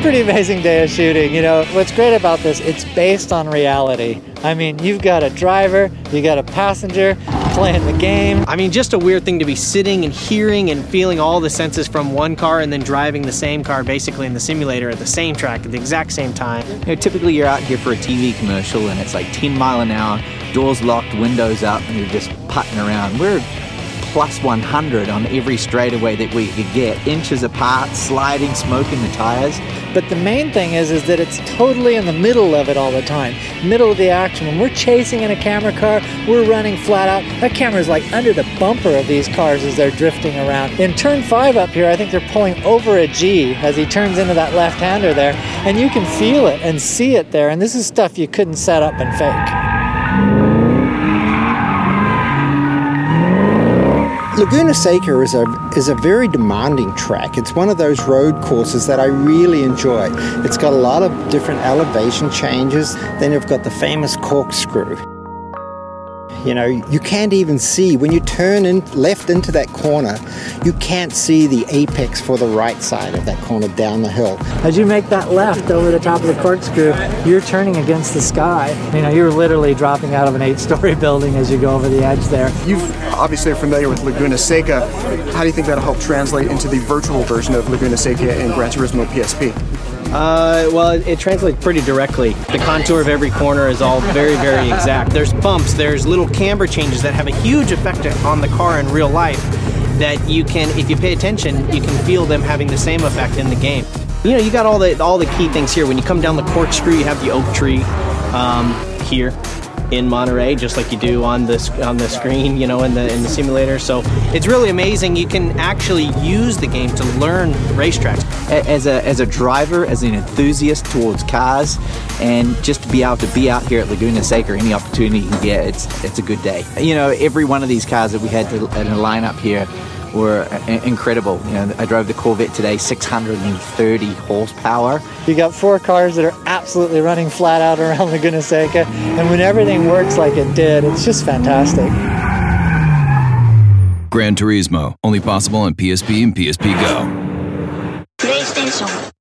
Pretty amazing day of shooting. You know, what's great about this, it's based on reality. I mean, you've got a driver, you got a passenger playing the game. I mean, just a weird thing to be sitting and hearing and feeling all the senses from one car and then driving the same car basically in the simulator at the same track at the exact same time. You know, typically you're out here for a TV commercial and it's like 10 mile an hour, doors locked, windows up, and you're just putting around. We're plus 100 on every straightaway that we could get, inches apart, sliding, smoking the tires. But the main thing is that it's totally in the middle of it all the time, middle of the action. When we're chasing in a camera car, we're running flat out. That camera's like under the bumper of these cars as they're drifting around. In turn 5 up here, I think they're pulling over a G as he turns into that left-hander there, and you can feel it and see it there, and this is stuff you couldn't set up and fake. Laguna Seca is a very demanding track. It's one of those road courses that I really enjoy. It's got a lot of different elevation changes. Then you've got the famous corkscrew. You know, you can't even see, when you turn left into that corner, you can't see the apex for the right side of that corner down the hill. As you make that left over the top of the corkscrew, you're turning against the sky. You know, you're literally dropping out of an 8-story building as you go over the edge there. You obviously are familiar with Laguna Seca. How do you think that'll help translate into the virtual version of Laguna Seca in Gran Turismo PSP? Well, it translates pretty directly. The contour of every corner is all very, very exact. There's bumps, there's little camber changes that have a huge effect on the car in real life that you can, if you pay attention, you can feel them having the same effect in the game. You know, you got all the key things here. When you come down the corkscrew, you have the oak tree here in Monterey, just like you do on the screen, you know, in the simulator. So it's really amazing. You can actually use the game to learn racetracks. As a driver, as an enthusiast towards cars, and just to be able to be out here at Laguna Seca, any opportunity you can get, it's a good day. You know, every one of these cars that we had in a lineup here were incredible. You know, I drove the Corvette today, 630 horsepower. You got 4 cars that are absolutely running flat out around Laguna Seca, and when everything works like it did, it's just fantastic. Gran Turismo, only possible on PSP and PSP Go. PlayStation